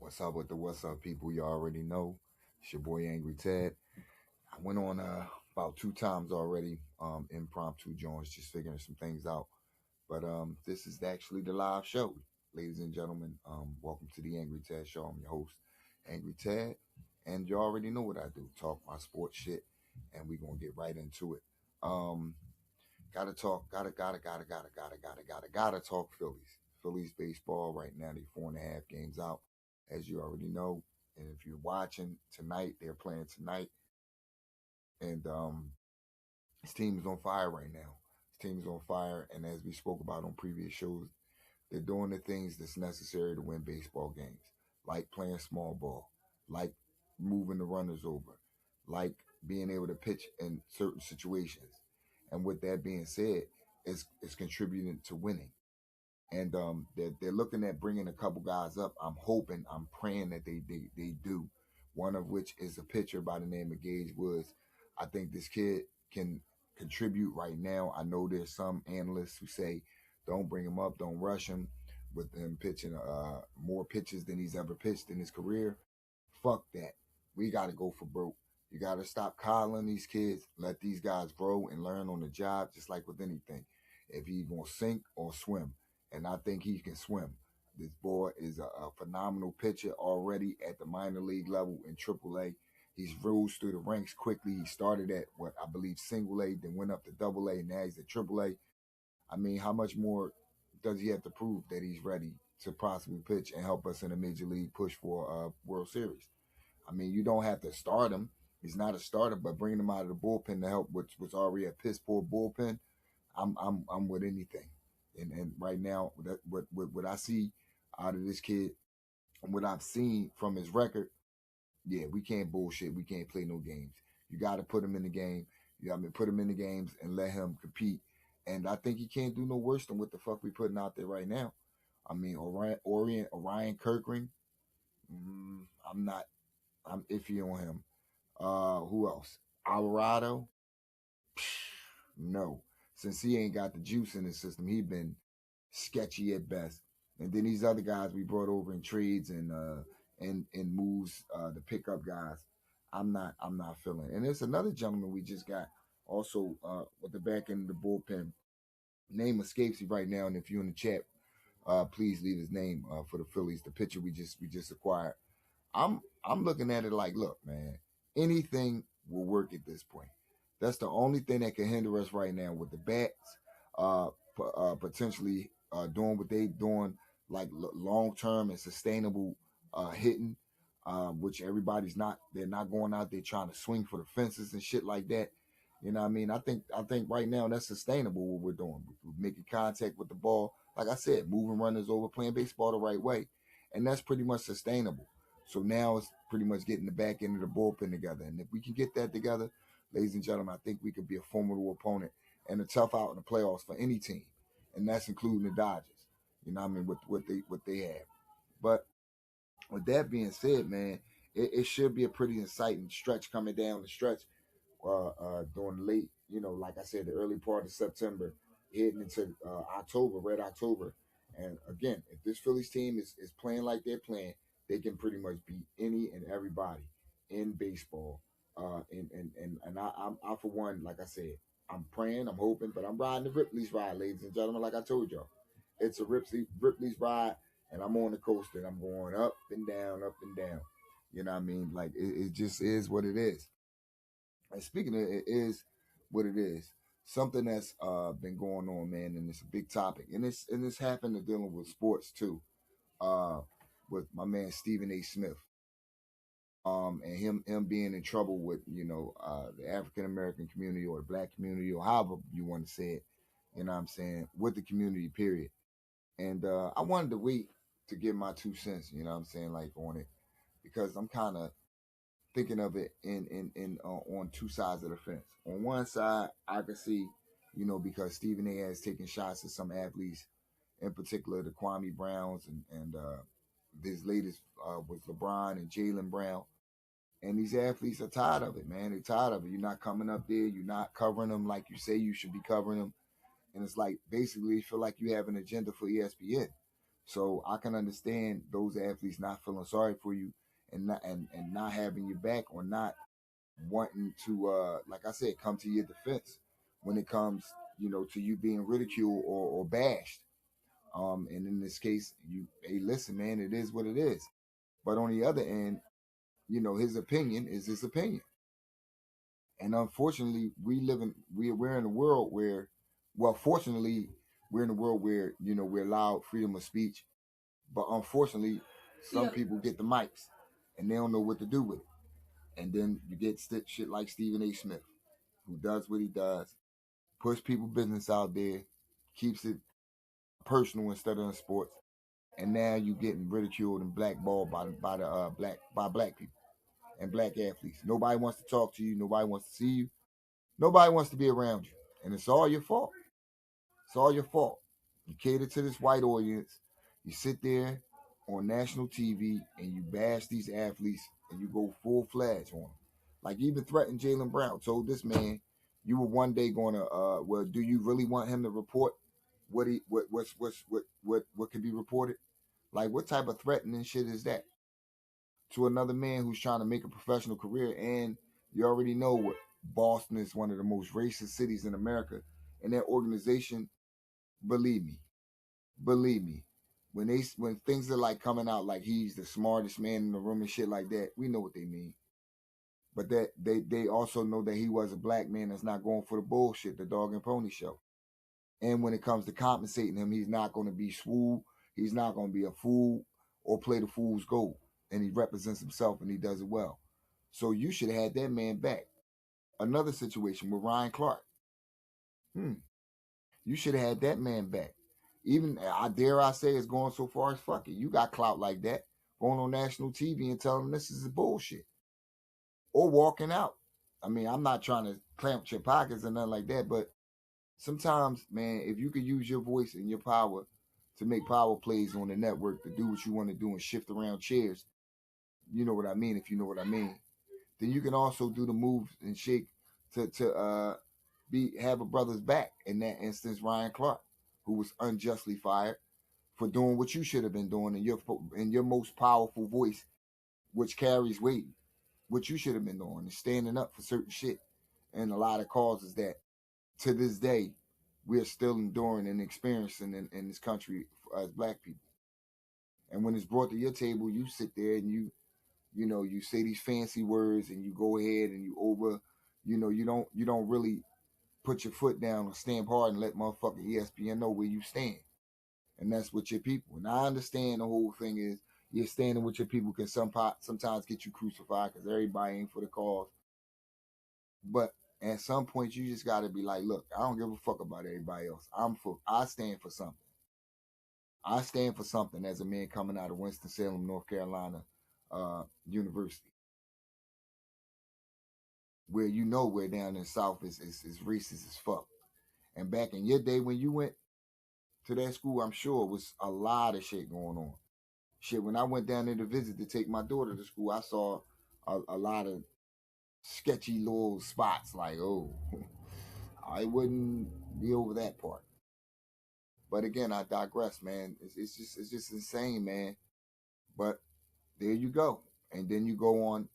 What's up, people? You already know. It's your boy Angry Ted. I went on about two times already, impromptu joints, just figuring some things out. But this is actually the live show. Ladies and gentlemen, welcome to the Angry Ted Show. I'm your host, Angry Ted. And you already know what I do. Talk my sports shit. And we're gonna get right into it. Um, gotta talk Phillies. Phillies baseball right now. They 4.5 games out, as you already know. And if you're watching tonight, they're playing tonight. And his team is on fire right now. His team is on fire, and as we spoke about on previous shows, they're doing the things that's necessary to win baseball games, like playing small ball, like moving the runners over, like being able to pitch in certain situations. And with that being said, it's contributing to winning. And they're looking at bringing a couple guys up. I'm praying that they do. One of which is a pitcher by the name of Gage Woods. I think this kid can contribute right now. I know there's some analysts who say, don't bring him up, don't rush him, with him pitching more pitches than he's ever pitched in his career. Fuck that. We got to go for broke. You got to stop coddling these kids. Let these guys grow and learn on the job, just like with anything. If he's going to sink or swim, and I think he can swim. This boy is a phenomenal pitcher already at the minor league level in AAA. He's rose through the ranks quickly. He started at what I believe single A, then went up to double A, and now he's at AAA. I mean, how much more does he have to prove that he's ready to possibly pitch and help us in a major league push for a World Series? I mean, you don't have to start him. He's not a starter, but bringing him out of the bullpen to help, which was already a piss poor bullpen. I'm with anything. And right now, what I see out of this kid, and what I've seen from his record, yeah, we can't bullshit. We can't play no games. You got to put him in the game. Put him in the games and let him compete. And I think he can't do no worse than what the fuck we putting out there right now. I mean, Orion Kirkring, I'm not. I'm iffy on him. Who else? Alvarado? No. Since he ain't got the juice in his system, he been sketchy at best. And then these other guys we brought over in trades and moves to pick up guys. I'm not feeling. And there's another gentleman we just got also with the back end of the bullpen. Name escapes me right now, and if you're in the chat, please leave his name for the Phillies, the pitcher we just acquired. I'm looking at it like, look, man, anything will work at this point. That's the only thing that can hinder us right now with the bats, potentially doing what they doing, like long term and sustainable hitting, which they're not going out there trying to swing for the fences and shit like that. You know what I mean? I think right now that's sustainable what we're doing. We're making contact with the ball, like I said, moving runners over, playing baseball the right way, and that's pretty much sustainable. So now it's pretty much getting the back end of the bullpen together. And if we can get that together, ladies and gentlemen, I think we could be a formidable opponent and a tough out in the playoffs for any team. And that's including the Dodgers. You know what I mean? With what they have. But with that being said, man, it should be a pretty exciting stretch coming down the stretch during late, like I said, the early part of September, heading into October, red October. And again, if this Phillies team is playing like they're playing, they can pretty much beat any and everybody in baseball. I for one, like I said, I'm praying, I'm hoping, but I'm riding the Ripley's ride, ladies and gentlemen. Like I told y'all, it's a Ripley's ride, and I'm on the coaster, and I'm going up and down, up and down. You know what I mean? Like it just is what it is. And speaking of it is what it is, something that's been going on, man, and it's a big topic, and it's happened to dealing with sports too. Uh, with my man Stephen A. Smith, and him being in trouble with the African American community or the Black community or however you want to say it. You know what I'm saying, with the community period. And I wanted to wait to give my 2 cents. You know what I'm saying, like on it, because I'm kind of thinking of it in on two sides of the fence. On one side, I can see, because Stephen A. has taken shots at some athletes, in particular the Kwame Browns and this latest was LeBron and Jalen Brown. And these athletes are tired of it, man. They're tired of it. You're not coming up there. You're not covering them like you say you should be covering them. And it's like basically you feel like you have an agenda for ESPN. So I can understand those athletes not feeling sorry for you and not having your back, or not wanting to like I said, come to your defense when it comes, to you being ridiculed or bashed. And in this case, hey, listen, man, it is what it is. But on the other end, his opinion is his opinion. And unfortunately, we're in a world where, well, fortunately, we're in a world where, we're allowed freedom of speech. But unfortunately, some people get the mics and they don't know what to do with it. And then you get shit like Stephen A. Smith, who does what he does, puts people business out there, keeps it personal instead of in sports. And now you getting ridiculed and blackballed by black people and black athletes. Nobody wants to talk to you. Nobody wants to see you. Nobody wants to be around you. And it's all your fault. It's all your fault. You cater to this white audience. You sit there on national TV and you bash these athletes and you go full fledged on them. Like you even threatened Jaylen Brown. Told this man you were one day going to. Well, do you really want him to report what could be reported? Like what type of threatening shit is that to another man who's trying to make a professional career? And you already know what Boston is, one of the most racist cities in America, and that organization, believe me, believe me, when things are like coming out like he's the smartest man in the room and shit like that, we know what they mean. But that they also know that he was a black man that's not going for the bullshit, the dog and pony show. And when it comes to compensating him, he's not going to be swole. He's not going to be a fool or play the fool's gold. And he represents himself and he does it well. So you should have had that man back. Another situation with Ryan Clark. You should have had that man back. Even I dare I say it's going so far as fuck it. You got clout like that, going on national TV and telling them this is bullshit. Or walking out. I mean, I'm not trying to clamp your pockets or nothing like that, but sometimes, man, if you could use your voice and your power to make power plays on the network, to do what you want to do and shift around chairs, you know what I mean, if you know what I mean, then you can also do the moves and shake to have a brother's back. In that instance, Ryan Clark, who was unjustly fired for doing what you should have been doing in your most powerful voice, which carries weight, what you should have been doing is standing up for certain shit. And a lot of causes that to this day we're still enduring and experiencing in this country as black people. And when it's brought to your table, you sit there and you say these fancy words and you go ahead and you don't really put your foot down or stamp hard and let motherfucking ESPN know where you stand. And that's with your people. And I understand the whole thing is you're standing with your people can sometimes get you crucified because everybody ain't for the cause. But at some point, you just got to be like, look, I don't give a fuck about everybody else. I stand for something. I stand for something as a man coming out of Winston-Salem, North Carolina University, where where down in the South is racist as fuck. And back in your day when you went to that school, I'm sure it was a lot of shit going on. Shit, when I went down there to visit to take my daughter to school, I saw a lot of sketchy little spots like, oh, I wouldn't be over that part. But again, I digress, man. It's just insane, man. But there you go. And then you go on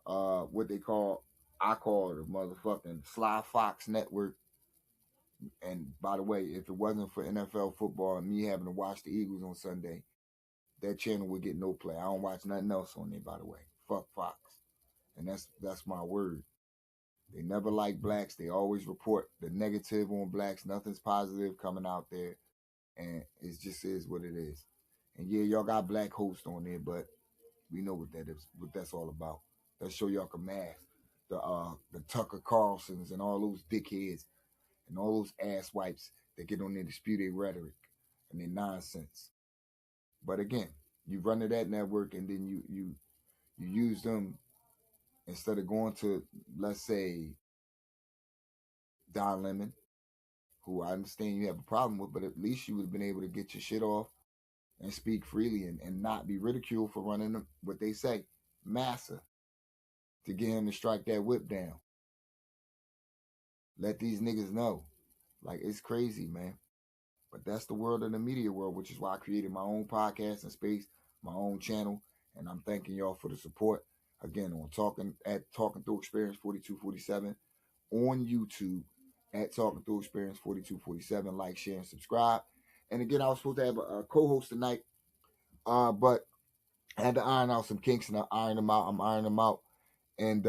what I call the motherfucking Sly Fox Network. And by the way, if it wasn't for NFL football and me having to watch the Eagles on Sunday, that channel would get no play. I don't watch nothing else on there, by the way. Fuck Fox. And that's my word. They never like blacks. They always report the negative on blacks. Nothing's positive coming out there. And it just is what it is. And yeah, y'all got black hosts on there, but we know what that's all about. Let's show y'all can math. The Tucker Carlsons and all those dickheads and all those ass wipes that get on there to spew their rhetoric and their nonsense. But again, you run to that network and then you use them instead of going to, let's say, Don Lemon, who I understand you have a problem with, but at least you would have been able to get your shit off and speak freely and not be ridiculed for running what they say, massa, to get him to strike that whip down. Let these niggas know. Like, it's crazy, man. But that's the world of the media world, which is why I created my own podcast and space, my own channel, and I'm thanking y'all for the support. Again, on Talking Through Experience 4247 on YouTube at Talking Through Experience 4247. Like, share, and subscribe. And again, I was supposed to have a co-host tonight, but I had to iron out some kinks, and I ironed them out. I'm ironing them out, and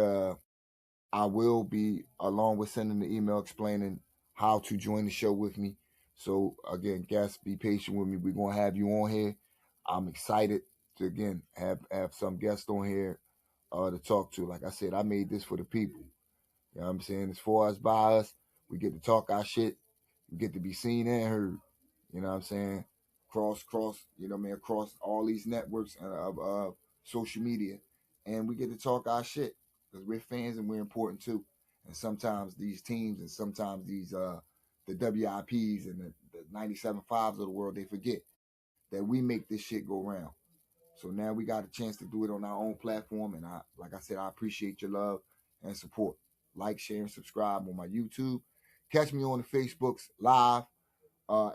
I will be, along with sending the email explaining how to join the show with me. So again, guests, be patient with me. We're gonna have you on here. I'm excited to again have some guests on here to talk to. Like I said, I made this for the people. You know what I'm saying? It's for us, by us. We get to talk our shit. We get to be seen and heard. You know what I'm saying? Cross, you know what I mean, across all these networks of social media. And we get to talk our shit because we're fans and we're important too. And sometimes these teams and sometimes these the WIPs and the 97.5s of the world, they forget that we make this shit go round. So now we got a chance to do it on our own platform. And like I said, I appreciate your love and support. Like, share, and subscribe on my YouTube. Catch me on the Facebooks live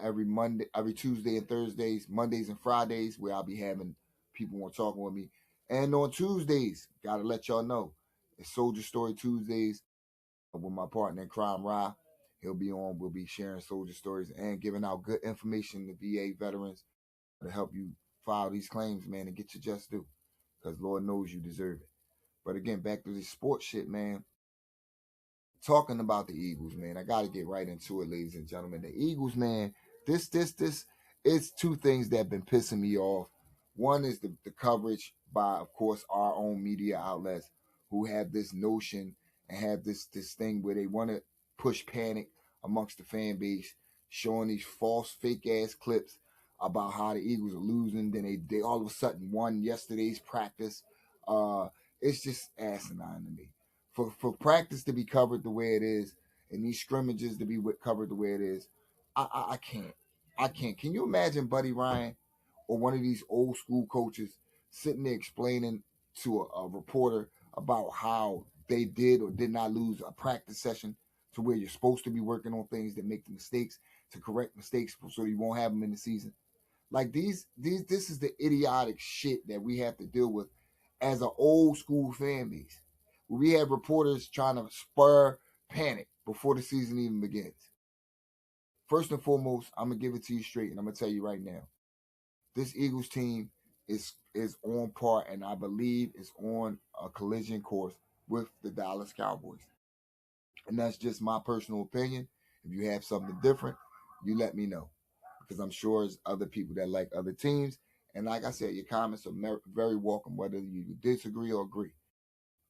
every Tuesday and Thursdays, Mondays and Fridays, where I'll be having people on talking with me. And on Tuesdays, gotta let y'all know, it's Soldier Story Tuesdays with my partner in crime, Ra. He'll be on. We'll be sharing soldier stories and giving out good information to VA veterans to help you file these claims, man, and get your just due. Because Lord knows you deserve it. But again, back to this sports shit, man. Talking about the Eagles, man. I got to get right into it, ladies and gentlemen. The Eagles, man. This. It's two things that have been pissing me off. One is the coverage by, of course, our own media outlets who have this notion and have this thing where they want to push panic amongst the fan base, showing these false, fake ass clips about how the Eagles are losing. Then they all of a sudden won yesterday's practice. It's just asinine to me. For practice to be covered the way it is and these scrimmages to be covered the way it is, I can't. I can't. Can you imagine Buddy Ryan or one of these old school coaches sitting there explaining to a reporter about how they did or did not lose a practice session to where you're supposed to be working on things that make the mistakes to correct mistakes so you won't have them in the season? Like this is the idiotic shit that we have to deal with as an old school fan base. We have reporters trying to spur panic before the season even begins. First and foremost, I'm gonna give it to you straight, and I'm gonna tell you right now, this Eagles team is on par, and I believe is on a collision course with the Dallas Cowboys. And that's just my personal opinion. If you have something different, you let me know, because I'm sure there's other people that like other teams. And like I said, your comments are very welcome, whether you disagree or agree.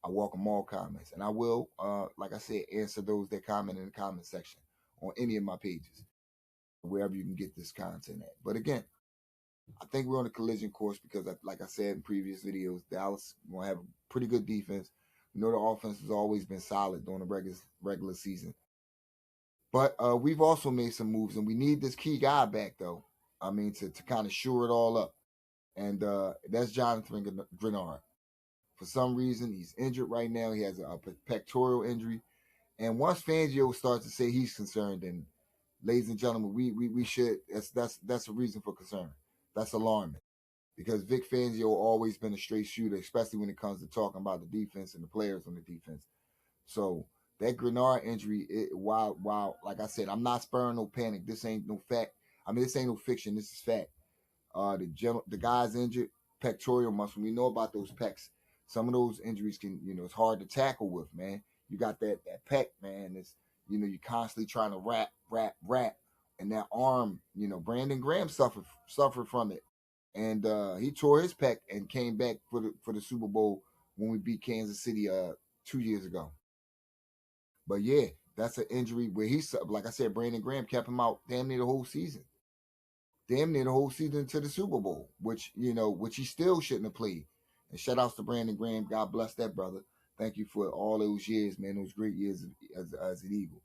I welcome all comments, and I will, like I said, answer those that comment in the comment section on any of my pages, wherever you can get this content at. But again, I think we're on a collision course because, like I said in previous videos, Dallas will have a pretty good defense. We know the offense has always been solid during the regular season. But we've also made some moves, and we need this key guy back, though. I mean, to kind of shore it all up. And that's Jonathan Grenard. For some reason, he's injured right now. He has a pectoral injury. And once Fangio starts to say he's concerned, then, ladies and gentlemen, we should, that's a reason for concern. That's alarming. Because Vic Fangio always been a straight shooter, especially when it comes to talking about the defense and the players on the defense. So that Grenard injury, while like I said, I'm not spurring no panic. This ain't no fact. I mean, this ain't no fiction. This is fact. The guy's injured, pectoral muscle. We know about those pecs. Some of those injuries can, it's hard to tackle with, man. You got that pec, man. It's, you're constantly trying to wrap, and that arm, Brandon Graham suffered from it, and he tore his pec and came back for the Super Bowl when we beat Kansas City 2 years ago. But yeah, that's an injury where like I said, Brandon Graham kept him out damn near the whole season. Damn near the whole season to the Super Bowl, which he still shouldn't have played. And shout outs to Brandon Graham. God bless that brother. Thank you for all those years, man, those great years as an Eagle.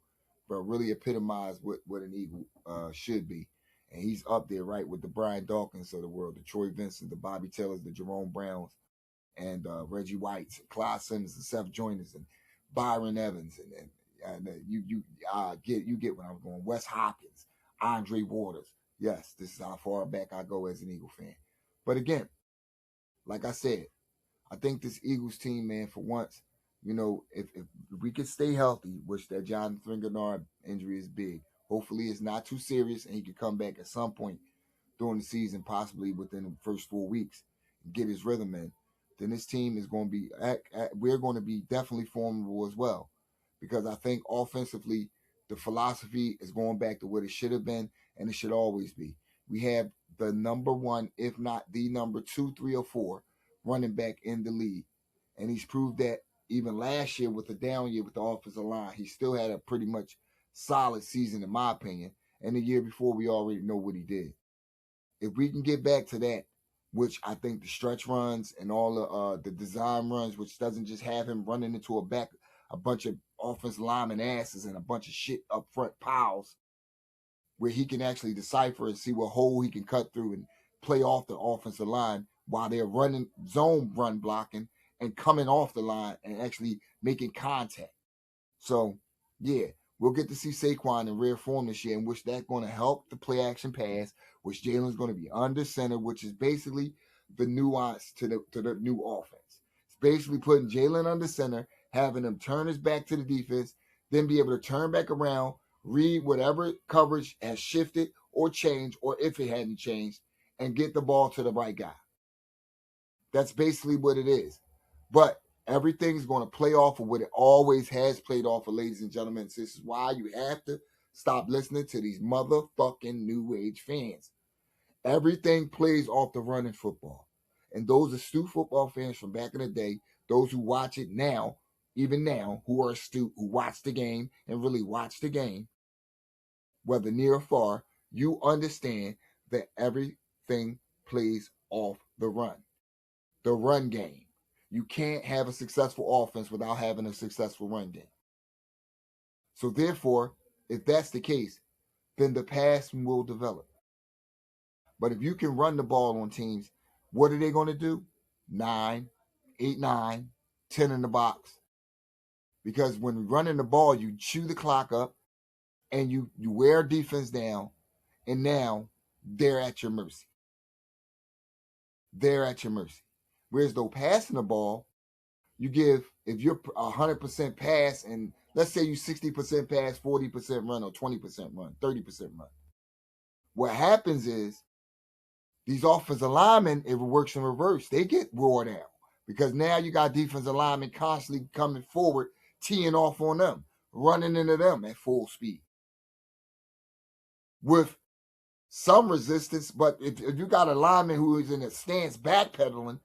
But really epitomized what an Eagle should be. And he's up there, right, with the Brian Dawkins of the world, the Troy Vincent, the Bobby Taylors, the Jerome Browns, and Reggie Whites, Clyde Simmons, and Seth Joyner, and Byron Evans, and you get where I'm going. Wes Hopkins, Andre Waters, Yes, this is how far back I go as an Eagle fan. But again, like I said, I think this Eagles team, man, for once, if we could stay healthy, which that John Thringenard injury is big. Hopefully, it's not too serious, and he can come back at some point during the season, possibly within the first 4 weeks, and get his rhythm in. Then this team is going to be, we're going to be definitely formidable as well, because I think offensively, the philosophy is going back to what it should have been, and it should always be. We have the number one, if not the number 2, 3, or 4 running back in the league. And he's proved that even last year with the down year with the offensive line, he still had a pretty much solid season, in my opinion. And the year before, we already know what he did. If we can get back to that, which I think the stretch runs and all the design runs, which doesn't just have him running into a bunch of offensive lineman asses and a bunch of shit up front piles, where he can actually decipher and see what hole he can cut through and play off the offensive line while they're running zone run blocking and coming off the line and actually making contact. So, yeah, we'll get to see Saquon in rare form this year, in which that's going to help the play action pass, which Jalen's going to be under center, which is basically the nuance to the new offense. It's basically putting Jalen under center, having him turn his back to the defense, then be able to turn back around, read whatever coverage has shifted or changed, or if it hadn't changed, and get the ball to the right guy. That's basically what it is. But everything's going to play off of what it always has played off of, ladies and gentlemen. This is why you have to stop listening to these motherfucking new age fans. Everything plays off the running football. And those astute football fans from back in the day, those who watch it now, even now, who are astute, who watch the game and really watch the game, whether near or far, you understand that everything plays off the run game. You can't have a successful offense without having a successful run game. So therefore, if that's the case, then the pass will develop. But if you can run the ball on teams, what are they going to do? 9, 8, 9, 10 in the box. Because when running the ball, you chew the clock up and you wear defense down, and now they're at your mercy. They're at your mercy. Whereas though passing the ball, you give, if you're 100% pass, and let's say you 60% pass, 40% run, or 20% run, 30% run. What happens is these offensive linemen, if it works in reverse, they get roared out, because now you got defensive linemen constantly coming forward, teeing off on them, running into them at full speed with some resistance. But if you got a lineman who is in a stance backpedaling,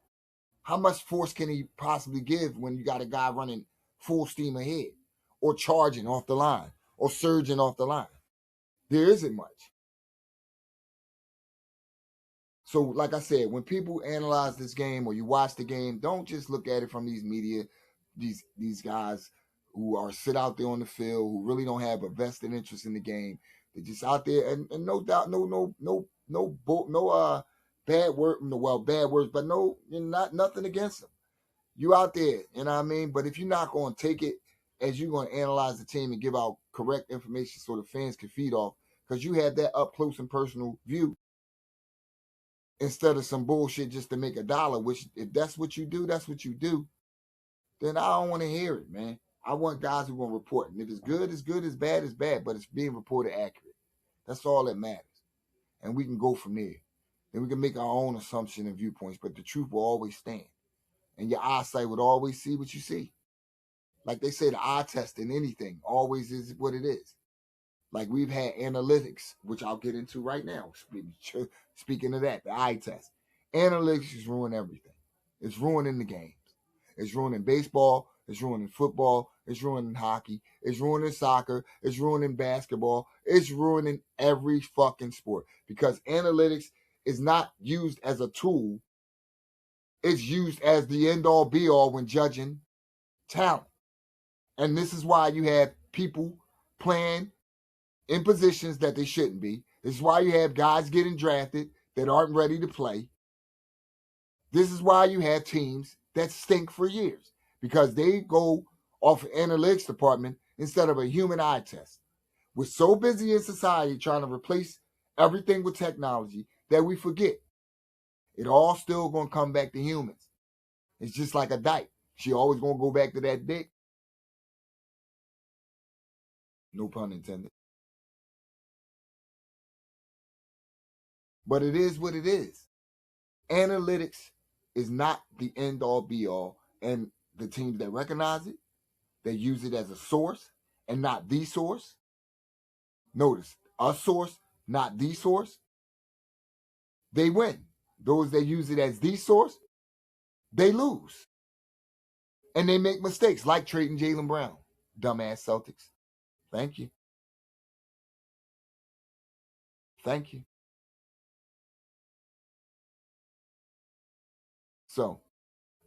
how much force can he possibly give when you got a guy running full steam ahead, or charging off the line, or surging off the line? There isn't much. So, like I said, when people analyze this game or you watch the game, don't just look at it from these media, these guys who are sit out there on the field, who really don't have a vested interest in the game. They're just out there, and no doubt, no bad word, well, bad words, but nothing against them. You out there, you know what I mean? But if you're not going to take it as you're going to analyze the team and give out correct information so the fans can feed off, because you have that up close and personal view, instead of some bullshit just to make a dollar, which if that's what you do, that's what you do, then I don't want to hear it, man. I want guys who are going to report. And if it's good, it's good. It's bad, it's bad. But it's being reported accurate. That's all that matters. And we can go from there. Then we can make our own assumption and viewpoints, but the truth will always stand. And your eyesight would always see what you see. Like they say, the eye test in anything always is what it is. Like we've had analytics, which I'll get into right now. Speaking of that, the eye test. Analytics is ruining everything. It's ruining the games. It's ruining baseball. It's ruining football. It's ruining hockey. It's ruining soccer. It's ruining basketball. It's ruining every fucking sport, because analytics is not used as a tool. It's used as the end-all be-all when judging talent. And this is why you have people playing in positions that they shouldn't be. This is why you have guys getting drafted that aren't ready to play. This is why you have teams that stink for years, because they go off an analytics department instead of a human eye test. We're so busy in society trying to replace everything with technology that we forget. It all still gonna come back to humans. It's just like a dyke. She always gonna go back to that dick. No pun intended. But it is what it is. Analytics is not the end all be all. And the teams that recognize it, they use it as a source and not the source. Notice, a source, not the source. They win. Those that use it as the source, they lose. And they make mistakes like trading Jaylen Brown. Dumbass Celtics. Thank you. Thank you. So,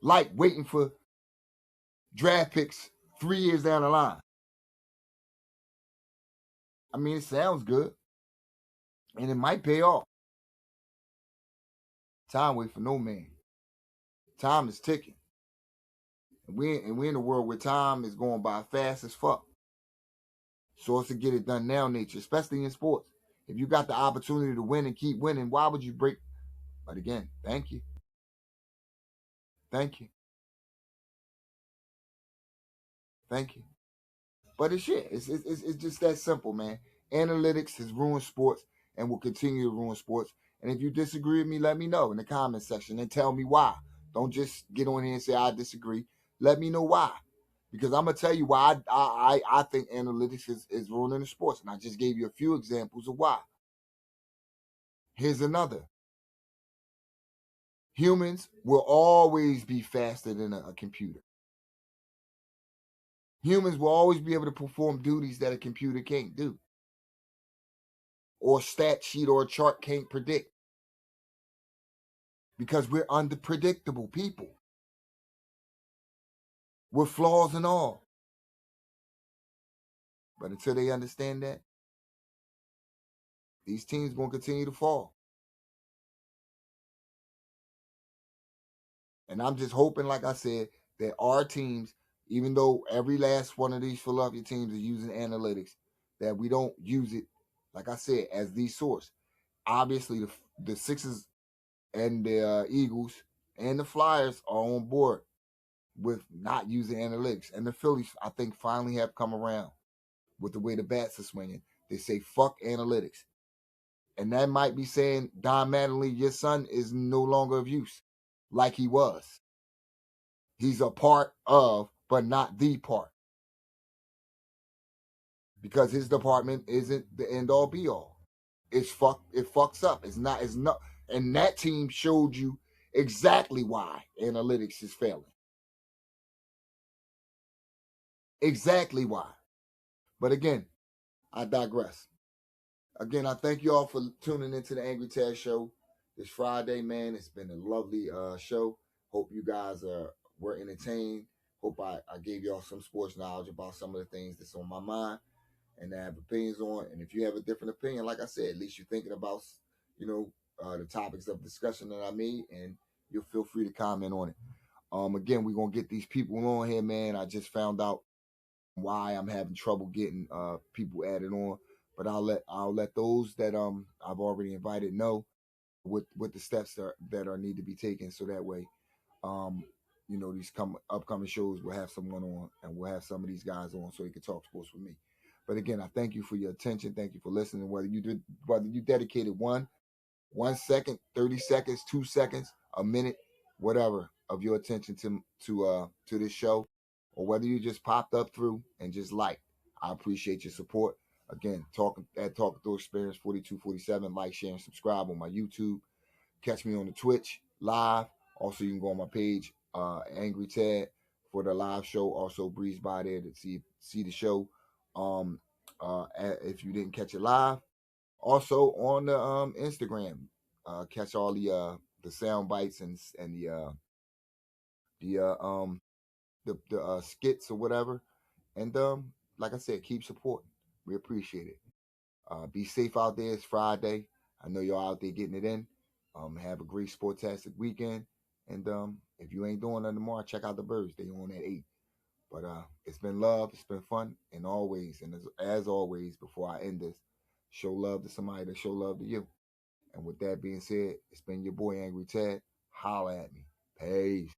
like waiting for draft picks 3 years down the line. I mean, it sounds good. And it might pay off. Time waits for no man. Time is ticking. And we're in a world where time is going by fast as fuck. So it's a get it done now nature, especially in sports. If you got the opportunity to win and keep winning, why would you break? But again, thank you. Thank you. Thank you. But it's shit. It's just that simple, man. Analytics has ruined sports and will continue to ruin sports. And if you disagree with me, let me know in the comment section and tell me why. Don't just get on here and say I disagree. Let me know why. Because I'm gonna tell you why I think analytics is ruining the sports. And I just gave you a few examples of why. Here's another. Humans will always be faster than a computer. Humans will always be able to perform duties that a computer can't do, or a stat sheet or a chart can't predict, because we're unpredictable people with flaws and all. But until they understand that, these teams going to continue to fall. And I'm just hoping, like I said, that our teams, even though every last one of these Philadelphia teams is using analytics, that we don't use it, like I said, as the source. Obviously, the Sixers and the Eagles and the Flyers are on board with not using analytics. And the Phillies, I think, finally have come around with the way the bats are swinging. They say, fuck analytics. And that might be saying, Don Mattingly, your son is no longer of use like he was. He's a part of, but not the part. Because his department isn't the end all be all. It fucks up. It's not, and that team showed you exactly why analytics is failing. Exactly why. But again, I digress. Again, I thank you all for tuning into the Angry Tad Show this Friday, man. It's been a lovely show. Hope you guys were entertained. Hope I gave y'all some sports knowledge about some of the things that's on my mind and I have opinions on. And if you have a different opinion, like I said, at least you're thinking about, the topics of discussion that I made, and you'll feel free to comment on it. Again, we're gonna get these people on here, man. I just found out why I'm having trouble getting people added on, but I'll let those that I've already invited know what the steps that are need to be taken, so that way um these upcoming shows will have someone on, and we'll have some of these guys on so they can talk sports with me. But again, I thank you for your attention. Thank you for listening. Whether you dedicated 1 second, 30 seconds, 2 seconds, a minute, whatever of your attention to this show, or whether you just popped up through and just liked, I appreciate your support. Again, talking through experience 4247. Like, share, and subscribe on my YouTube. Catch me on the Twitch live. Also, you can go on my page, Angry Tad, for the live show. Also, breeze by there to see the show. If you didn't catch it live, also on the Instagram, catch all the sound bites and the skits or whatever. And like I said, keep supporting. We appreciate it. Be safe out there. It's Friday. I know y'all out there getting it in. Have a great sportastic weekend. And if you ain't doing nothing tomorrow, check out the Birds. They on at 8. But it's been love. It's been fun. And as always, before I end this show love to somebody that show love to you. And with that being said, it's been your boy Angry Ted. Holla at me. Peace.